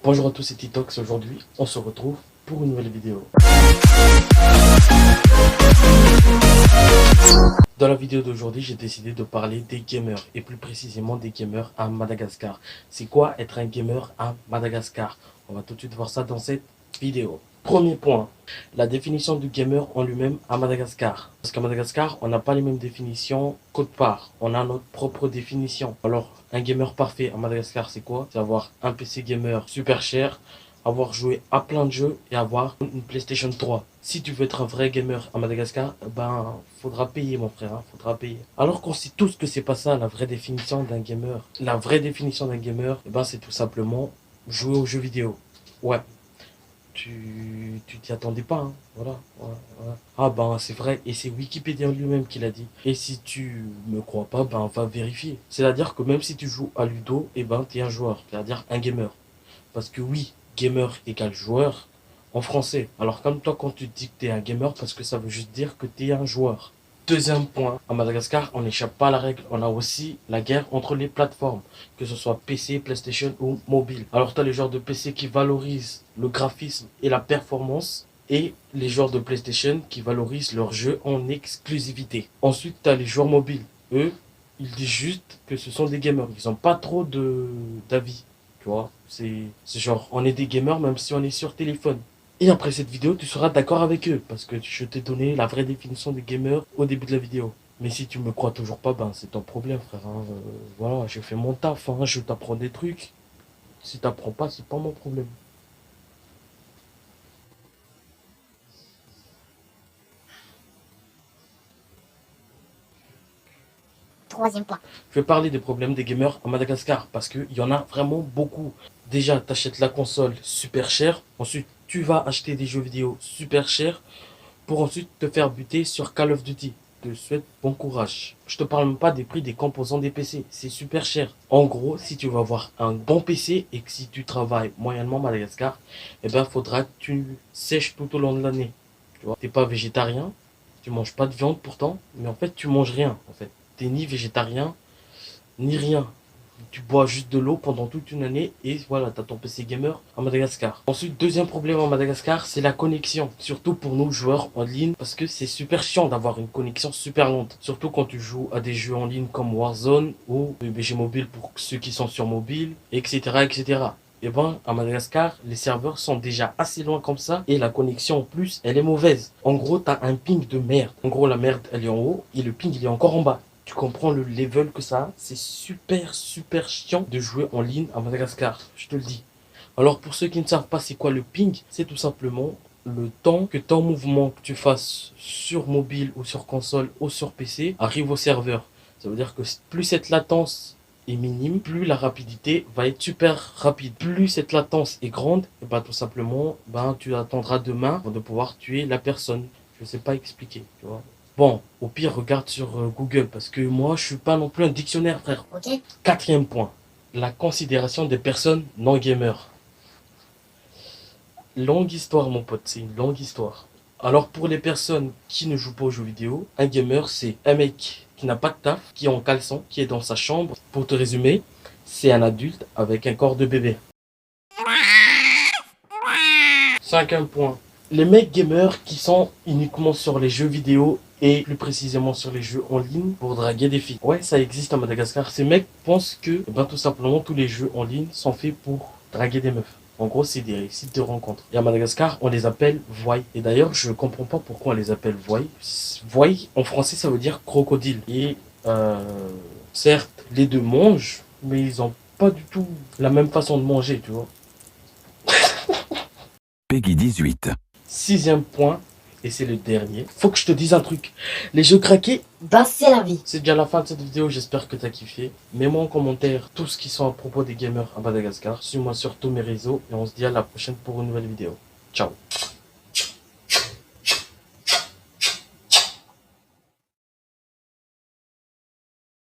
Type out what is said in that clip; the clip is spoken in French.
Bonjour à tous, c'est Titox. Aujourd'hui, on se retrouve pour une nouvelle vidéo. Dans la vidéo d'aujourd'hui, j'ai décidé de parler des gamers, et plus précisément des gamers à Madagascar. C'est quoi être un gamer à Madagascar? On va tout de suite voir ça dans cette vidéo. Premier point, la définition du gamer en lui-même à Madagascar. Parce qu'à Madagascar, on n'a pas les mêmes définitions qu'autre part. On a notre propre définition. Alors, un gamer parfait à Madagascar, c'est quoi? C'est avoir un PC gamer super cher, avoir joué à plein de jeux et avoir une PlayStation 3. Si tu veux être un vrai gamer à Madagascar, ben, faudra payer, mon frère, hein, faudra payer. Alors qu'on sait tous que c'est pas ça, la vraie définition d'un gamer. La vraie définition d'un gamer, ben, c'est tout simplement jouer aux jeux vidéo. Ouais. Tu t'y attendais pas, hein. Voilà, voilà. Ah ben c'est vrai, et c'est Wikipédia lui-même qui l'a dit. Et si tu me crois pas, ben va vérifier. C'est-à-dire que même si tu joues à Ludo, et ben t'es un joueur, c'est-à-dire un gamer. Parce que oui, gamer égale joueur en français. Alors comme toi quand tu dis que t'es un gamer, parce que ça veut juste dire que t'es un joueur. Deuxième point, à Madagascar, on n'échappe pas à la règle. On a aussi la guerre entre les plateformes, que ce soit PC, PlayStation ou mobile. Alors, tu as les joueurs de PC qui valorisent le graphisme et la performance, et les joueurs de PlayStation qui valorisent leur jeu en exclusivité. Ensuite, tu as les joueurs mobiles. Eux, ils disent juste que ce sont des gamers. Ils n'ont pas trop d'avis. Tu vois, c'est genre, on est des gamers même si on est sur téléphone. Et après cette vidéo, tu seras d'accord avec eux, parce que je t'ai donné la vraie définition des gamers au début de la vidéo. Mais si tu me crois toujours pas, ben c'est ton problème, frère, hein. Voilà, j'ai fait mon taf, hein, je t'apprends des trucs. Si t'apprends pas, c'est pas mon problème. Troisième point. Je vais parler des problèmes des gamers à Madagascar, parce qu'il y en a vraiment beaucoup. Déjà, t'achètes la console super chère, ensuite tu vas acheter des jeux vidéo super chers, pour ensuite te faire buter sur Call of Duty. Je te souhaite bon courage. Je te parle même pas des prix des composants des PC, c'est super cher. En gros, si tu veux avoir un bon PC et que si tu travailles moyennement à Madagascar, eh ben faudra que tu sèches tout au long de l'année. Tu vois, t'es pas végétarien, tu manges pas de viande pourtant, mais en fait tu manges rien en fait. T'es ni végétarien, ni rien. Tu bois juste de l'eau pendant toute une année et voilà, t'as ton PC gamer à Madagascar. Ensuite, deuxième problème à Madagascar, c'est la connexion. Surtout pour nous joueurs en ligne, parce que c'est super chiant d'avoir une connexion super lente. Surtout quand tu joues à des jeux en ligne comme Warzone ou PUBG Mobile pour ceux qui sont sur mobile, etc., etc. Et ben, à Madagascar, les serveurs sont déjà assez loin comme ça et la connexion en plus, elle est mauvaise. En gros, t'as un ping de merde. En gros, la merde, elle est en haut et le ping, il est encore en bas. Tu comprends le level que ça a? C'est super chiant de jouer en ligne à Madagascar, je te le dis. Alors pour ceux qui ne savent pas c'est quoi le ping, c'est tout simplement le temps que ton mouvement que tu fasses sur mobile ou sur console ou sur PC arrive au serveur. Ça veut dire que plus cette latence est minime, plus la rapidité va être super rapide. Plus cette latence est grande, et ben tout simplement, ben tu attendras demain avant de pouvoir tuer la personne. Je sais pas expliquer, tu vois. Bon, au pire, regarde sur Google, parce que moi, je suis pas non plus un dictionnaire, frère. Ok. Quatrième point, la considération des personnes non gamers. Longue histoire, mon pote, c'est une longue histoire. Alors, pour les personnes qui ne jouent pas aux jeux vidéo, un gamer, c'est un mec qui n'a pas de taf, qui est en caleçon, qui est dans sa chambre. Pour te résumer, c'est un adulte avec un corps de bébé. Cinquième point, les mecs gamers qui sont uniquement sur les jeux vidéo et plus précisément sur les jeux en ligne pour draguer des filles. Ouais, ça existe à Madagascar. Ces mecs pensent que, ben, tout simplement, tous les jeux en ligne sont faits pour draguer des meufs. En gros, c'est des sites de rencontres. Et à Madagascar, on les appelle voy. Et d'ailleurs, je comprends pas pourquoi on les appelle voy. Voy, en français, ça veut dire crocodile. Et certes, les deux mangent, mais ils ont pas du tout la même façon de manger, tu vois. Peggy 18. Sixième point, et c'est le dernier. Faut que je te dise un truc. Les jeux craqués, Ben, c'est la vie. c'est déjà la fin de cette vidéo. J'espère que t'as kiffé. Mets-moi en commentaire tout ce qui sont à propos des gamers à Madagascar. Suis-moi sur tous mes réseaux et on se dit à la prochaine pour une nouvelle vidéo. Ciao.